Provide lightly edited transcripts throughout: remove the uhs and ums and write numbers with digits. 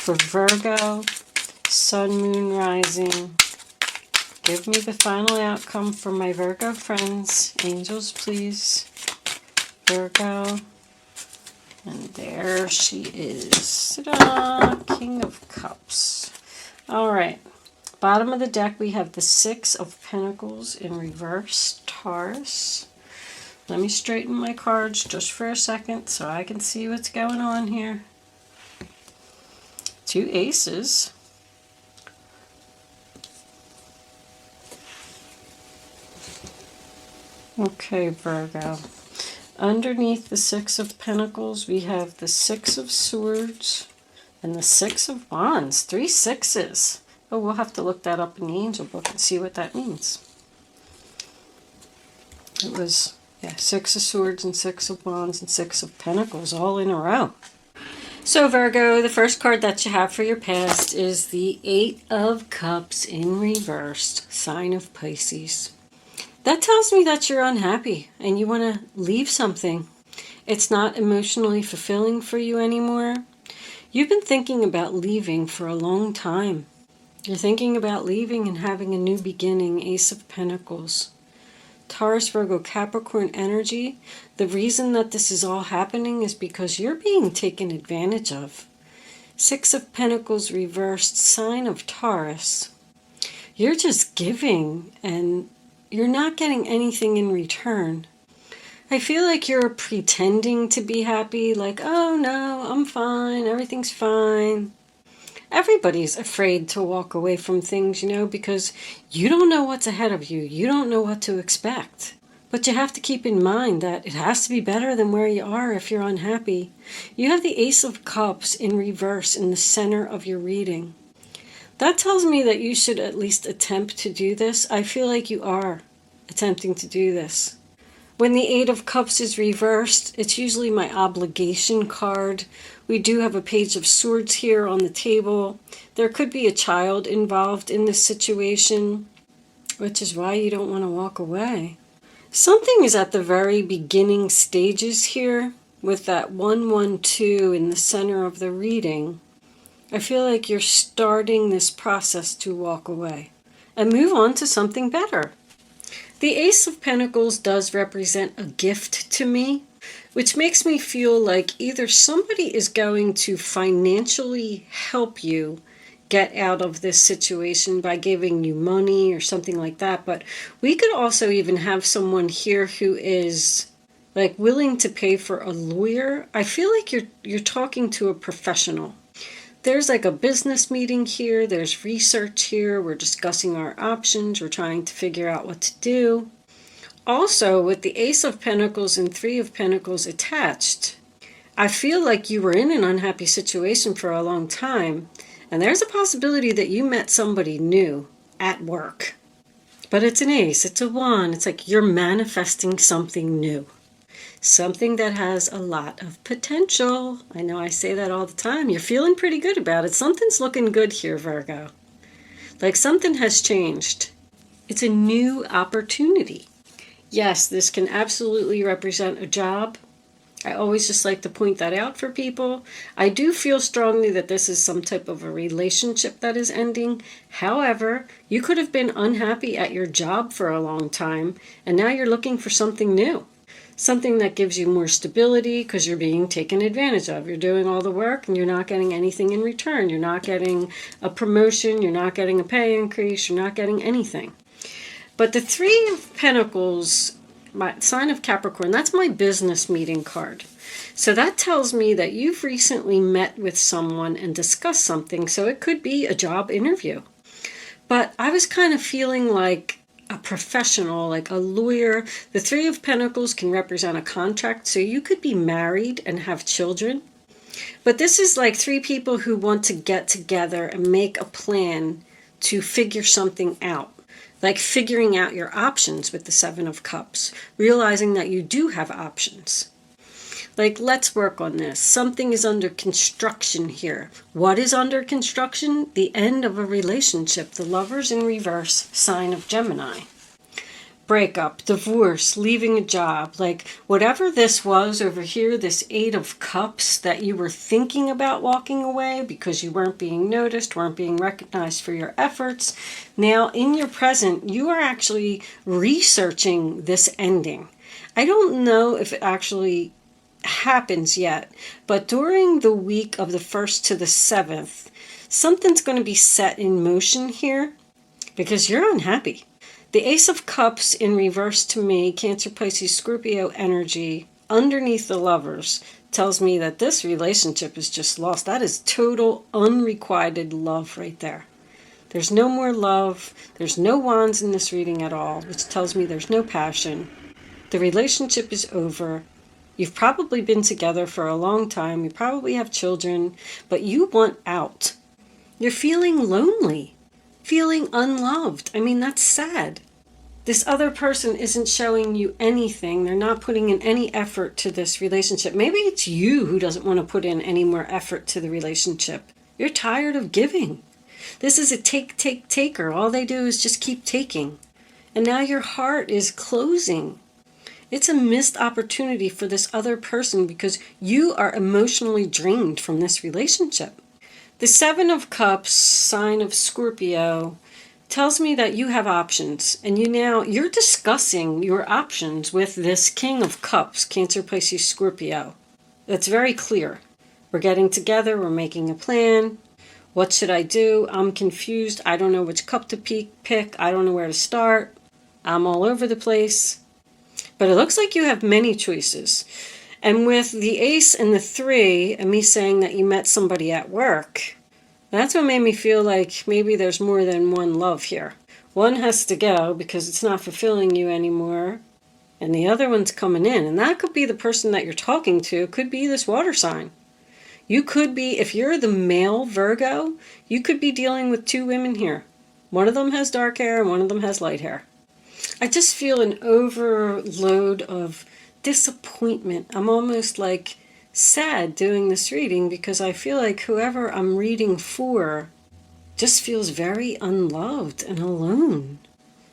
for Virgo, Sun, Moon, Rising. Give me the final outcome for my Virgo friends. Angels, please. Virgo. And there she is. Ta-da! King of Cups. All right. Bottom of the deck, we have the Six of Pentacles in reverse, Taurus. Let me straighten my cards just for a second so I can see what's going on here. Two aces. Okay, Virgo. Underneath the Six of Pentacles, we have the Six of Swords and the Six of Wands. 3 sixes. Oh, we'll have to look that up in the angel book and see what that means. It was, yeah, Six of Swords and Six of Wands and Six of Pentacles all in a row. So Virgo, the first card that you have for your past is the Eight of Cups in reversed, sign of Pisces. That tells me that you're unhappy and you want to leave something. It's not emotionally fulfilling for you anymore. You've been thinking about leaving for a long time. You're thinking about leaving and having a new beginning, Ace of Pentacles. Taurus, Virgo, Capricorn energy. The reason that this is all happening is because you're being taken advantage of. Six of Pentacles reversed, sign of Taurus. You're just giving and you're not getting anything in return. I feel like you're pretending to be happy, like, oh no, I'm fine, everything's fine. Everybody's afraid to walk away from things, because you don't know what's ahead of you. You don't know what to expect. But you have to keep in mind that it has to be better than where you are if you're unhappy. You have the Ace of Cups in reverse in the center of your reading. That tells me that you should at least attempt to do this. I feel like you are attempting to do this. When the Eight of Cups is reversed, it's usually my obligation card. We do have a Page of Swords here on the table. There could be a child involved in this situation, which is why you don't want to walk away. Something is at the very beginning stages here with that 112 in the center of the reading. I feel like you're starting this process to walk away and move on to something better. The Ace of Pentacles does represent a gift to me, which makes me feel like either somebody is going to financially help you get out of this situation by giving you money or something like that. But we could also even have someone here who is like willing to pay for a lawyer. I feel like you're talking to a professional. There's like a business meeting here. There's research here. We're discussing our options. We're trying to figure out what to do. Also, with the Ace of Pentacles and Three of Pentacles attached, I feel like you were in an unhappy situation for a long time. And there's a possibility that you met somebody new at work. But it's an ace. It's a wand. It's like you're manifesting something new. Something that has a lot of potential. I know I say that all the time. You're feeling pretty good about it. Something's looking good here, Virgo. Like something has changed. It's a new opportunity. Yes, this can absolutely represent a job. I always just like to point that out for people. I do feel strongly that this is some type of a relationship that is ending. However, you could have been unhappy at your job for a long time, and now you're looking for something new. Something that gives you more stability because you're being taken advantage of. You're doing all the work and you're not getting anything in return. You're not getting a promotion. You're not getting a pay increase. You're not getting anything. But the Three of Pentacles, my sign of Capricorn, that's my business meeting card. So that tells me that you've recently met with someone and discussed something. So it could be a job interview. But I was kind of feeling like a professional, like a lawyer. The Three of Pentacles can represent a contract, so you could be married and have children. But this is like three people who want to get together and make a plan to figure something out. Like figuring out your options with the Seven of Cups, realizing that you do have options. Like, let's work on this. Something is under construction here. What is under construction? The end of a relationship. The Lovers in reverse, sign of Gemini. breakup, divorce, leaving a job, like whatever this was over here, this Eight of Cups that you were thinking about walking away because you weren't being noticed, weren't being recognized for your efforts. Now in your present, you are actually researching this ending. I don't know if it actually happens yet, but during the week of the 1st to the 7th, something's going to be set in motion here because you're unhappy. The Ace of Cups in reverse to me, Cancer, Pisces, Scorpio energy underneath the Lovers tells me that this relationship is just lost. That is total unrequited love right there. There's no more love. There's no wands in this reading at all, which tells me there's no passion. The relationship is over. You've probably been together for a long time. You probably have children, but you want out. You're feeling lonely, feeling unloved. I mean, that's sad. This other person isn't showing you anything. They're not putting in any effort to this relationship. Maybe it's you who doesn't want to put in any more effort to the relationship. You're tired of giving. This is a taker. All they do is just keep taking. And now your heart is closing. It's a missed opportunity for this other person because you are emotionally drained from this relationship. The Seven of Cups, sign of Scorpio, tells me that you have options, and you're discussing your options with this King of Cups, Cancer, Pisces, Scorpio. That's very clear. We're getting together, we're making a plan. What should I do? I'm confused. I don't know which cup to pick. I don't know where to start. I'm all over the place. But it looks like you have many choices. And with the Ace and the 3, and me saying that you met somebody at work, that's what made me feel like maybe there's more than one love here. One has to go because it's not fulfilling you anymore, and the other one's coming in. And that could be the person that you're talking to. It could be this water sign. You could be, if you're the male Virgo, you could be dealing with 2 women here. One of them has dark hair and one of them has light hair. I just feel an overload of disappointment. I'm almost like sad doing this reading because I feel like whoever I'm reading for just feels very unloved and alone.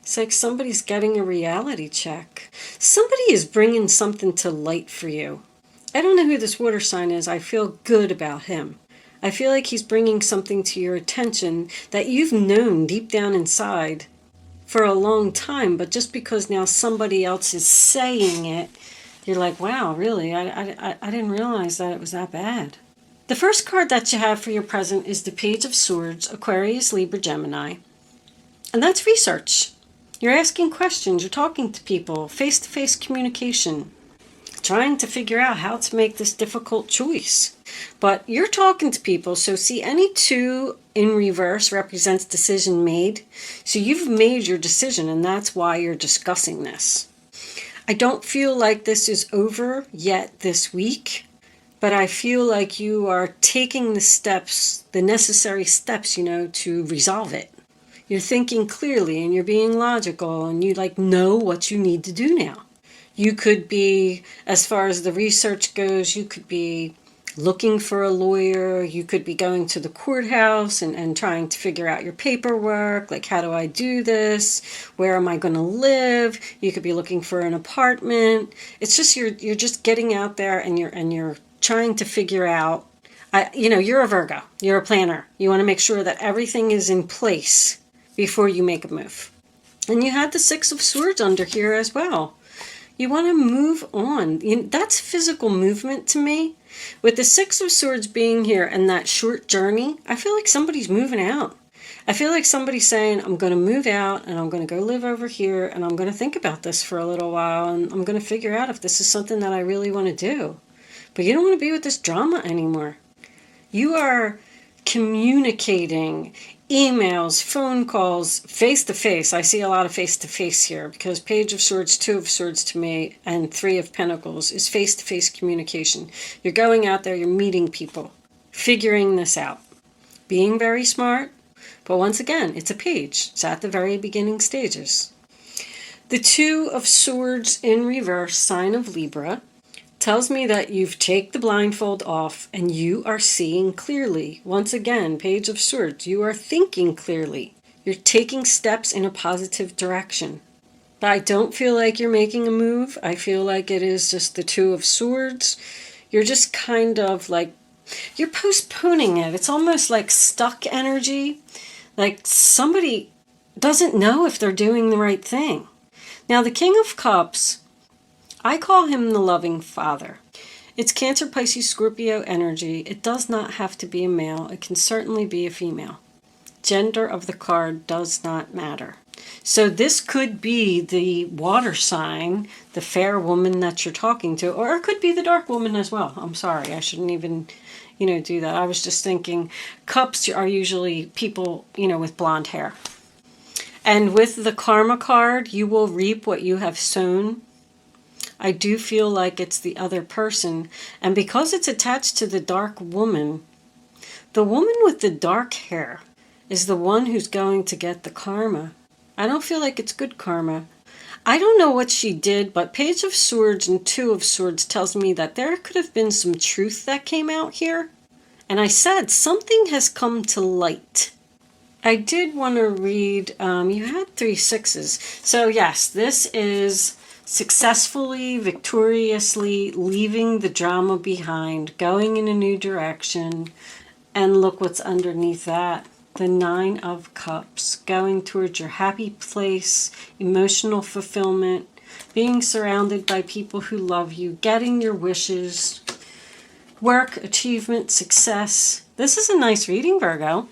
It's like somebody's getting a reality check. Somebody is bringing something to light for you. I don't know who this water sign is. I feel good about him. I feel like he's bringing something to your attention that you've known deep down inside for a long time, but just because now somebody else is saying it, you're like, wow, really? I didn't realize that it was that bad. The first card that you have for your present is the Page of Swords, Aquarius, Libra, Gemini. And that's research. You're asking questions, you're talking to people, face-to-face communication, trying to figure out how to make this difficult choice. But you're talking to people, so see, any 2 in reverse represents decision made. So you've made your decision, and that's why you're discussing this. I don't feel like this is over yet this week, but I feel like you are taking the steps, the necessary steps, to resolve it. You're thinking clearly, and you're being logical, and you know what you need to do now. You could be, as far as the research goes, you could be looking for a lawyer. You could be going to the courthouse and trying to figure out your paperwork. Like, how do I do this? Where am I going to live? You could be looking for an apartment. It's just you're just getting out there and you're trying to figure out. You're a Virgo. You're a planner. You want to make sure that everything is in place before you make a move. And you had the Six of Swords under here as well. You want to move on. That's physical movement to me. With the Six of Swords being here and that short journey, I feel like somebody's moving out. I feel like somebody's saying, I'm going to move out and I'm going to go live over here and I'm going to think about this for a little while and I'm going to figure out if this is something that I really want to do. But you don't want to be with this drama anymore. You are communicating, emails, phone calls, face-to-face. I see a lot of face-to-face here because Page of Swords, 2 of Swords to me, and 3 of Pentacles is face-to-face communication. You're going out there, you're meeting people, figuring this out, being very smart. But once again, it's a page. It's at the very beginning stages. The 2 of Swords in reverse, sign of Libra, tells me that you've taken the blindfold off and you are seeing clearly. Once again, Page of Swords, you are thinking clearly. You're taking steps in a positive direction. But I don't feel like you're making a move. I feel like it is just the Two of Swords. You're just kind of like, you're postponing it. It's almost like stuck energy. Like somebody doesn't know if they're doing the right thing. Now, the King of Cups, I call him the loving father. It's Cancer, Pisces, Scorpio energy. It does not have to be a male. It can certainly be a female. Gender of the card does not matter. So this could be the water sign, the fair woman that you're talking to, or it could be the dark woman as well. I'm sorry, I shouldn't even, do that. I was just thinking cups are usually people, with blonde hair. And with the karma card, you will reap what you have sown. I do feel like it's the other person. And because it's attached to the dark woman, the woman with the dark hair is the one who's going to get the karma. I don't feel like it's good karma. I don't know what she did, but Page of Swords and Two of Swords tells me that there could have been some truth that came out here. And I said, something has come to light. I did want to read, you had 3 sixes. So yes, this is successfully, victoriously leaving the drama behind, going in a new direction. And look what's underneath that. The 9 of Cups, going towards your happy place, emotional fulfillment, being surrounded by people who love you, getting your wishes, work, achievement, success. This is a nice reading, Virgo.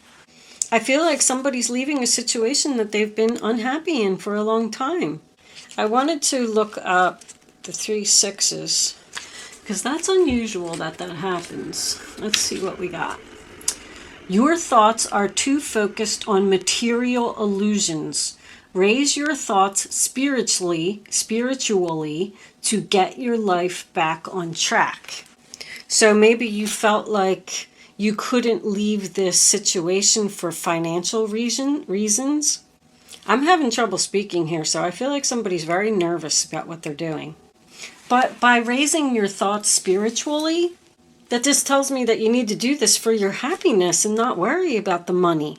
I feel like somebody's leaving a situation that they've been unhappy in for a long time. I wanted to look up the 3 sixes because that's unusual that happens. Let's see what we got. Your thoughts are too focused on material illusions. Raise your thoughts spiritually to get your life back on track. So maybe you felt like you couldn't leave this situation for financial reasons. I'm having trouble speaking here, so I feel like somebody's very nervous about what they're doing. But by raising your thoughts spiritually, that just tells me that you need to do this for your happiness and not worry about the money.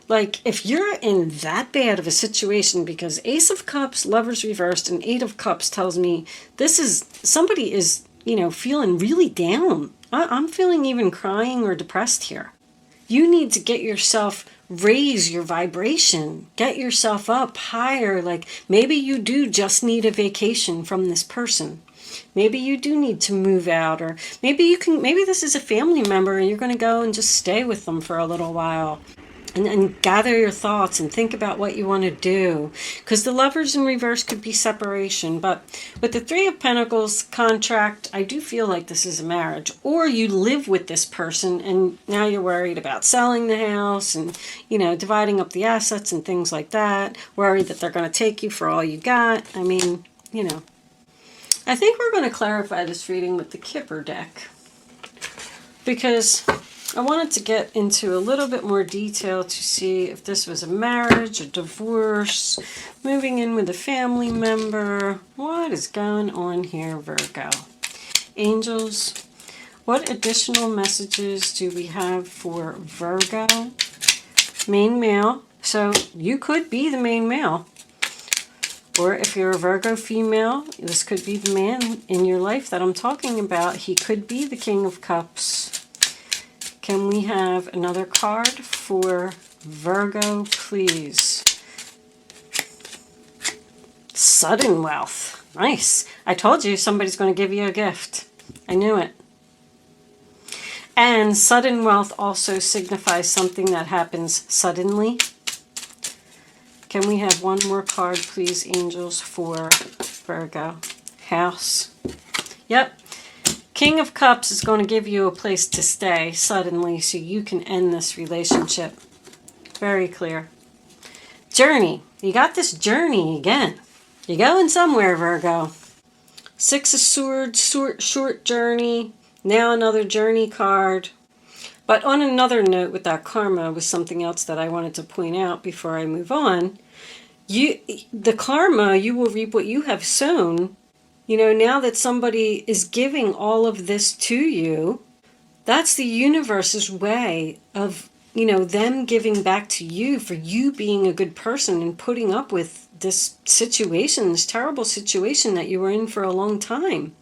Like, if you're in that bad of a situation, because Ace of Cups, Lovers reversed, and 8 of Cups tells me somebody is, feeling really down. I'm feeling even crying or depressed here. You need to get yourself, raise your vibration, get yourself up higher. Like, maybe you do just need a vacation from this person. Maybe you do need to move out, or maybe this is a family member and you're going to go and just stay with them for a little while and gather your thoughts and think about what you want to do. Because the Lovers in reverse could be separation, but with the 3 of Pentacles contract, I do feel like this is a marriage. Or you live with this person and now you're worried about selling the house and, dividing up the assets and things like that. Worried that they're going to take you for all you got. I mean, I think we're going to clarify this reading with the Kipper deck because I wanted to get into a little bit more detail to see if this was a marriage, a divorce, moving in with a family member. What is going on here, Virgo? Angels, what additional messages do we have for Virgo? Main male. So you could be the main male. Or if you're a Virgo female, this could be the man in your life that I'm talking about. He could be the King of Cups. Can we have another card for Virgo, please? Sudden wealth. Nice. I told you somebody's going to give you a gift. I knew it. And sudden wealth also signifies something that happens suddenly. Can we have one more card, please, angels, for Virgo? House. Yep. King of Cups is going to give you a place to stay suddenly so you can end this relationship. Very clear. Journey. You got this journey again. You're going somewhere, Virgo. 6 of Swords, short journey. Now another journey card. But on another note with that karma was something else that I wanted to point out before I move on. The karma, you will reap what you have sown. Now that somebody is giving all of this to you, that's the universe's way of them giving back to you for you being a good person and putting up with this situation, this terrible situation that you were in for a long time.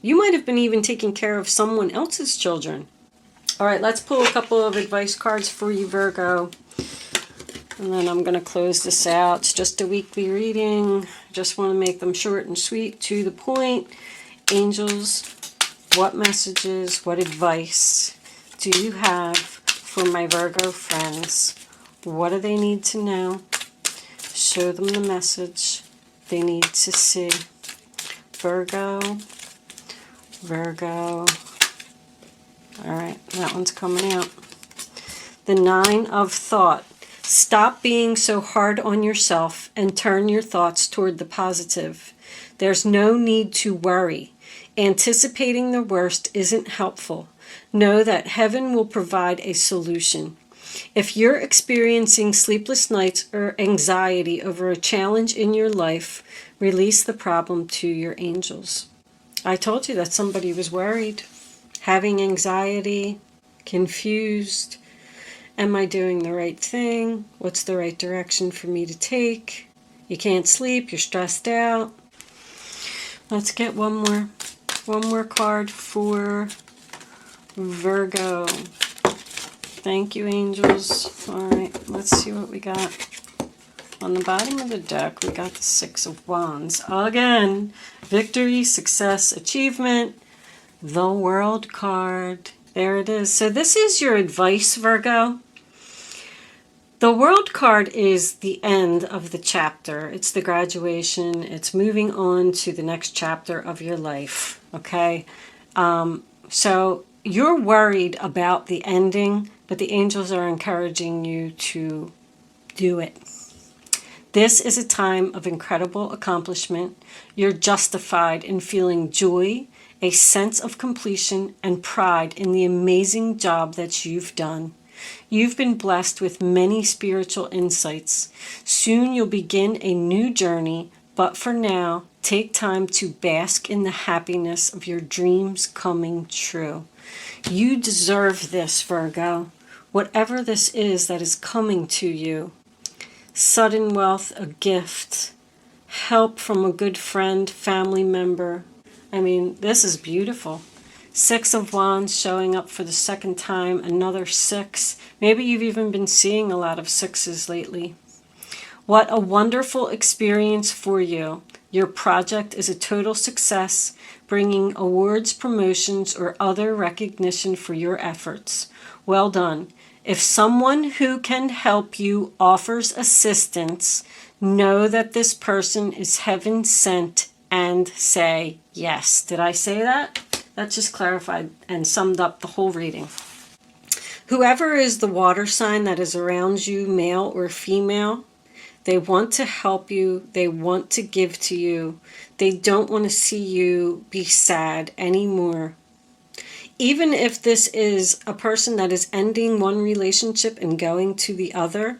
You might have been even taking care of someone else's children. All right, let's pull a couple of advice cards for you, Virgo. And then I'm going to close this out. It's just a weekly reading. Just want to make them short and sweet, to the point. Angels, what messages, what advice do you have for my Virgo friends? What do they need to know? Show them the message they need to see. Virgo. All right, that one's coming out. The 9 of Thought. Stop being so hard on yourself and turn your thoughts toward the positive. There's no need to worry. Anticipating the worst isn't helpful. Know that heaven will provide a solution. If you're experiencing sleepless nights or anxiety over a challenge in your life, release the problem to your angels. I told you that somebody was worried, having anxiety, confused. Am I doing the right thing? What's the right direction for me to take? You can't sleep, you're stressed out. Let's get one more card for Virgo. Thank you, angels. All right, let's see what we got. On the bottom of the deck, we got the 6 of Wands. Again, victory, success, achievement, the World card. There it is. So this is your advice, Virgo. The World card is the end of the chapter. It's the graduation. It's moving on to the next chapter of your life, okay? So you're worried about the ending, but the angels are encouraging you to do it. This is a time of incredible accomplishment. You're justified in feeling joy, a sense of completion, and pride in the amazing job that you've done. You've been blessed with many spiritual insights. Soon you'll begin a new journey, but for now, take time to bask in the happiness of your dreams coming true. You deserve this, Virgo. Whatever this is that is coming to you. Sudden wealth, a gift, help from a good friend, family member. I mean, this is beautiful. 6 of Wands showing up for the second time, another 6. Maybe you've even been seeing a lot of 6s lately. What a wonderful experience for you. Your project is a total success, bringing awards, promotions, or other recognition for your efforts. Well done. If someone who can help you offers assistance, know that this person is heaven sent and say yes. Did I say that? That just clarified and summed up the whole reading. Whoever is the water sign that is around you, male or female, they want to help you. They want to give to you. They don't want to see you be sad anymore. Even if this is a person that is ending one relationship and going to the other,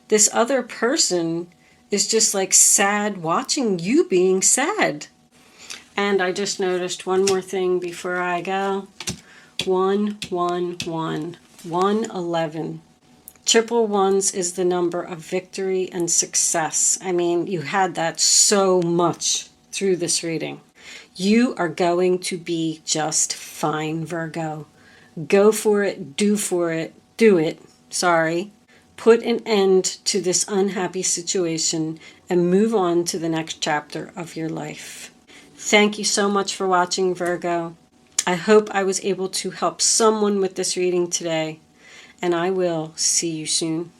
this other person is just like sad watching you being sad. And I just noticed one more thing before I go. 111. 111. Triple ones is the number of victory and success. I mean, you had that so much through this reading. You are going to be just fine, Virgo. Go for it, do it. Put an end to this unhappy situation and move on to the next chapter of your life. Thank you so much for watching, Virgo. I hope I was able to help someone with this reading today, and I will see you soon.